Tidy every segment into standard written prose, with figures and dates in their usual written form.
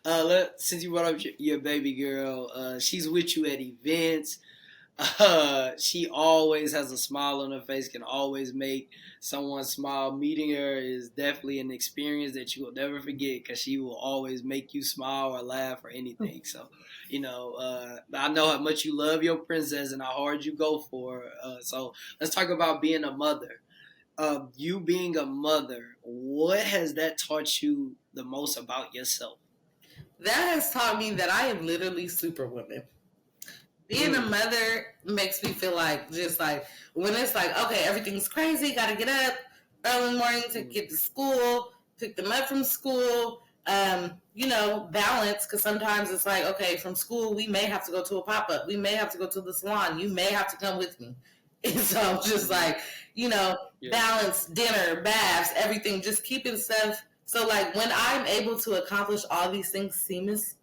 Since you brought up your baby girl, she's with you at events. She always has a smile on her face, can always make someone smile. Meeting her is definitely an experience that you will never forget because she will always make you smile or laugh or anything. So, I know how much you love your princess and how hard you go for her. So let's talk about being a mother. You being a mother, what has that taught you the most about yourself? That has taught me that I am literally Superwoman. Being a Mm, mother makes me feel like just like when it's like, okay, everything's crazy, gotta get up early in the morning to mm, get to school, pick them up from school, balance, because sometimes it's like, okay, from school we may have to go to a pop-up, we may have to go to the salon, you may have to come with me. And so just mm, like, you know, yeah. balance, dinner, baths, everything, just keeping stuff. So like when I'm able to accomplish all these things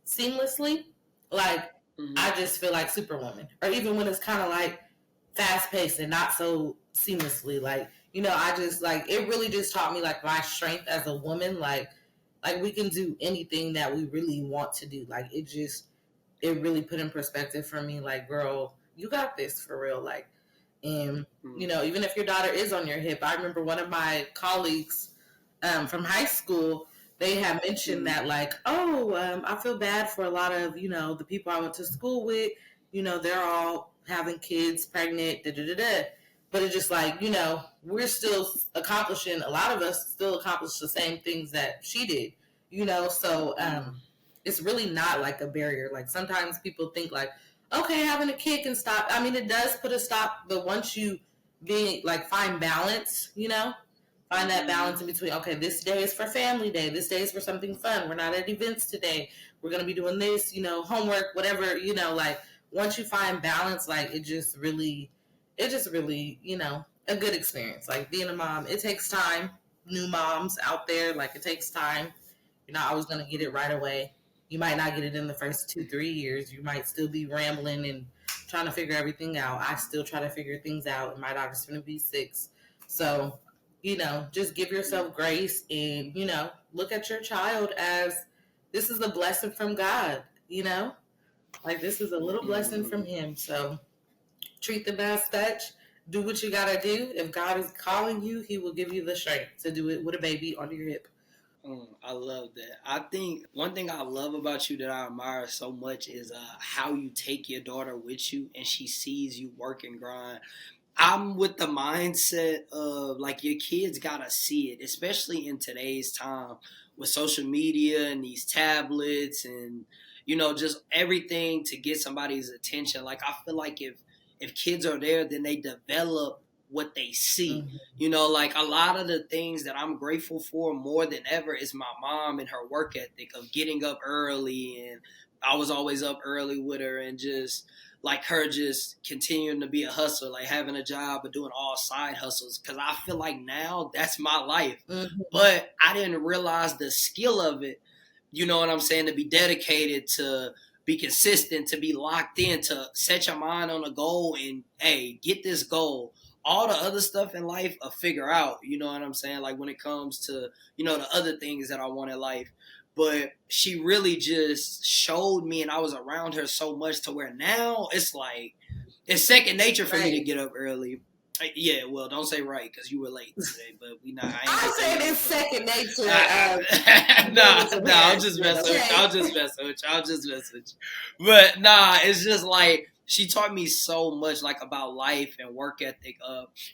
seamlessly, like Mm-hmm. I just feel like Superwoman. Or even when it's kind of like fast paced and not so seamlessly. Like, I just like it really just taught me like my strength as a woman. Like we can do anything that we really want to do. Like it really put in perspective for me. Like, girl, you got this for real. Like, and Mm, even if your daughter is on your hip, I remember one of my colleagues from high school, they had mentioned mm, that like, oh, I feel bad for a lot of the people I went to school with. They're all having kids, pregnant, da da da da. But it's just like we're still accomplishing. A lot of us still accomplish the same things that she did. So mm. it's really not like a barrier. Like sometimes people think like, okay, having a kid can stop. I mean, it does put a stop, but once you be like find balance, find that Mm-hmm. balance in between. Okay, this day is for family day. This day is for something fun. We're not at events today. We're gonna be doing this. Homework, whatever. Like once you find balance, like it just really, a good experience. Like being a mom, it takes time. New moms out there, like it takes time. You're not always gonna get it right away. You might not get it in the first 2-3 years. You might still be rambling and trying to figure everything out. I still try to figure things out, and my daughter's gonna be 6. So, just give yourself grace and, look at your child as this is a blessing from God, like this is a little blessing from Mm-hmm. Him. So treat them as such. Do what you gotta do. If God is calling you, He will give you the strength to do it with a baby on your hip. I love that. I think one thing I love about you that I admire so much is how you take your daughter with you and she sees you work and grind. I'm with the mindset of like your kids gotta see it, especially in today's time with social media and these tablets and just everything to get somebody's attention. Like I feel like if kids are there, then they develop what they see. Mm-hmm. Like a lot of the things that I'm grateful for more than ever is my mom and her work ethic of getting up early, and I was always up early with her, and just like her just continuing to be a hustler, like having a job but doing all side hustles. Cause I feel like now that's my life. Mm-hmm. But I didn't realize the skill of it, you know what I'm saying, to be dedicated, to be consistent, to be locked in, to set your mind on a goal and hey, get this goal. All the other stuff in life I'll figure out, you know what I'm saying? Like when it comes to, the other things that I want in life. But she really just showed me, and I was around her so much to where now it's like it's second nature for me to Right. get up early. Yeah, well, don't say right because you were late today, but we not. I ain't gonna I'm say you saying were it's late, but second nature no, being with your no, I'm parents, just messing with you. okay? I'm just messing with you. I'm just messing with you. But nah, it's just like she taught me so much, like about life and work ethic.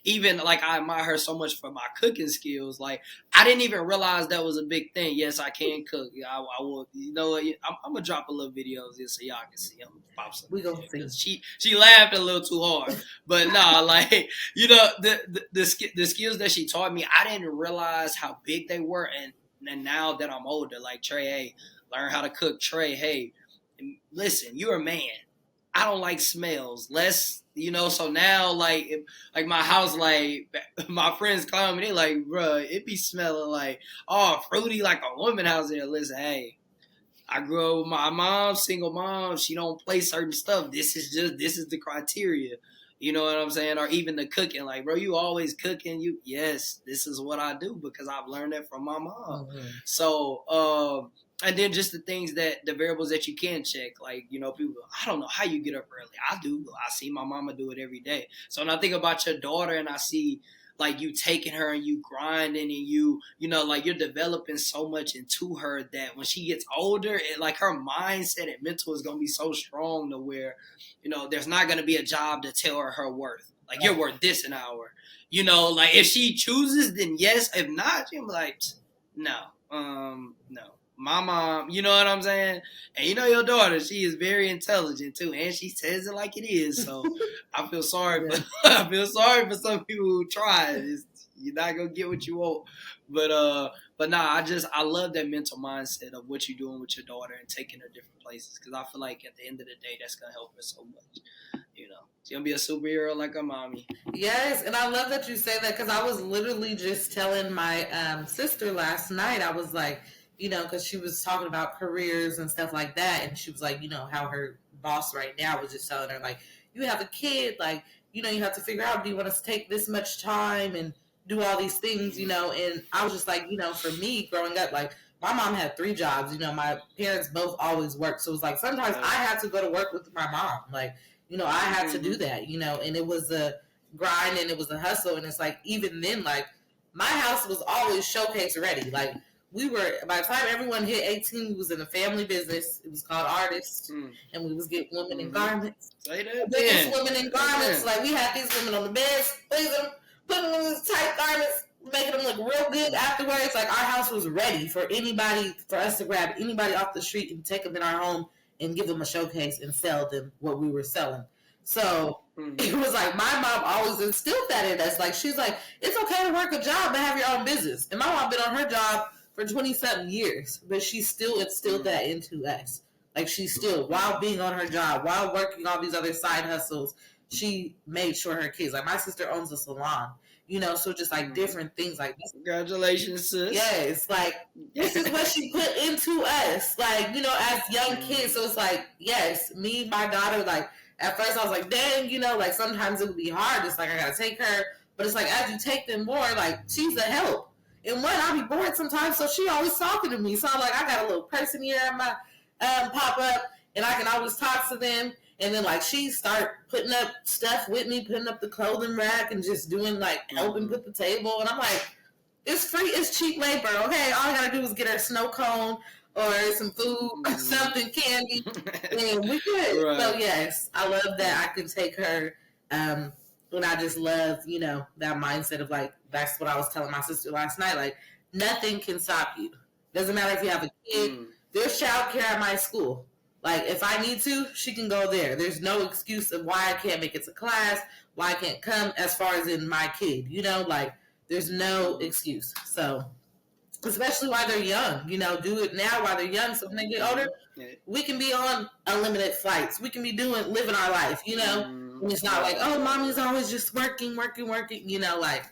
Even like I admire her so much for my cooking skills. Like I didn't even realize that was a big thing. Yes, I can cook. Yeah, I will. You know what? I'm gonna drop a little videos here so y'all can see. I'm gonna pop some We in gonna there see. because she laughed a little too hard. But nah, like the skills that she taught me, I didn't realize how big they were, and now that I'm older, like Trey, hey, learn how to cook. Trey, hey, listen, you're a man. I don't like smells. So now like my house, like my friends come and they like, bruh, it be smelling like oh fruity like a woman house there. Listen, hey, I grew up with my mom, single mom. She don't play certain stuff. This is the criteria. You know what I'm saying? Or even the cooking. Like, bro, you always cooking. Yes, this is what I do because I've learned that from my mom. Mm-hmm. So, And then just the variables that you can check, like, people, I don't know how you get up early. I do. I see my mama do it every day. So when I think about your daughter and I see like you taking her and you grinding and like you're developing so much into her that when she gets older, like her mindset and mental is going to be so strong to where, there's not going to be a job to tell her worth. Like, you're worth this an hour. Like if she chooses, then yes. If not, she'll be like, no, no. My mom, you know what I'm saying? And your daughter, she is very intelligent too, and she says it like it is. So I feel sorry, but I feel sorry for some people who try. You're not gonna get what you want, but nah, I love that mental mindset of what you're doing with your daughter and taking her different places, because I feel like at the end of the day, that's gonna help her so much. She's gonna be a superhero like her mommy. Yes, and I love that you say that, because I was literally just telling my sister last night. I was like, because she was talking about careers and stuff like that, and she was like, how her boss right now was just telling her, like, you have a kid, like, you have to figure out, do you want us to take this much time and do all these things, and I was just like, for me growing up, like, my mom had 3 jobs, my parents both always worked, so it was like sometimes I had to go to work with my mom, like, I had to do that, and it was a grind and it was a hustle, and it's like, even then, like, my house was always showcase ready, like, we were, by the time everyone hit 18, we was in a family business. It was called Artists, and we was getting women in garments. Say that biggest women in garments. Like, we had these women on the bed, putting them in these tight garments, making them look real good afterwards. Like, our house was ready for us to grab anybody off the street and take them in our home and give them a showcase and sell them what we were selling. So it was like, my mom always instilled that in us. Like, she's like, it's okay to work a job but have your own business. And my mom been on her job for 20-something years, but she still instilled that into us. Like, she still, while being on her job, while working all these other side hustles, she made sure her kids, like, my sister owns a salon, so just like different things like this. Congratulations, sis. Yes, like, this is what she put into us, like, as young kids. So it's like, yes, me, my daughter, like, at first I was like, dang, like, sometimes it would be hard. It's like, I gotta take her, but it's like, as you take them more, like, she's a help. And one, I'll be bored sometimes, so she always talking to me. So I'm like, I got a little person here at my pop up, and I can always talk to them. And then, like, she start putting up stuff with me, putting up the clothing rack, and just doing, like, helping put the table. And I'm like, it's free, it's cheap labor, okay? All I gotta do is get her a snow cone or some food, something, candy, and we good. Right. So yes, I love that I can take her. And I just love, that mindset of, like, that's what I was telling my sister last night. Like, nothing can stop you. Doesn't matter if you have a kid. There's childcare at my school. Like, if I need to, she can go there. There's no excuse of why I can't make it to class, why I can't come, as far as in my kid. Like, there's no excuse. So, especially while they're young, do it now while they're young. So when they get older, we can be on unlimited flights. We can be living our life, And it's not like, oh, mommy's always just working, like,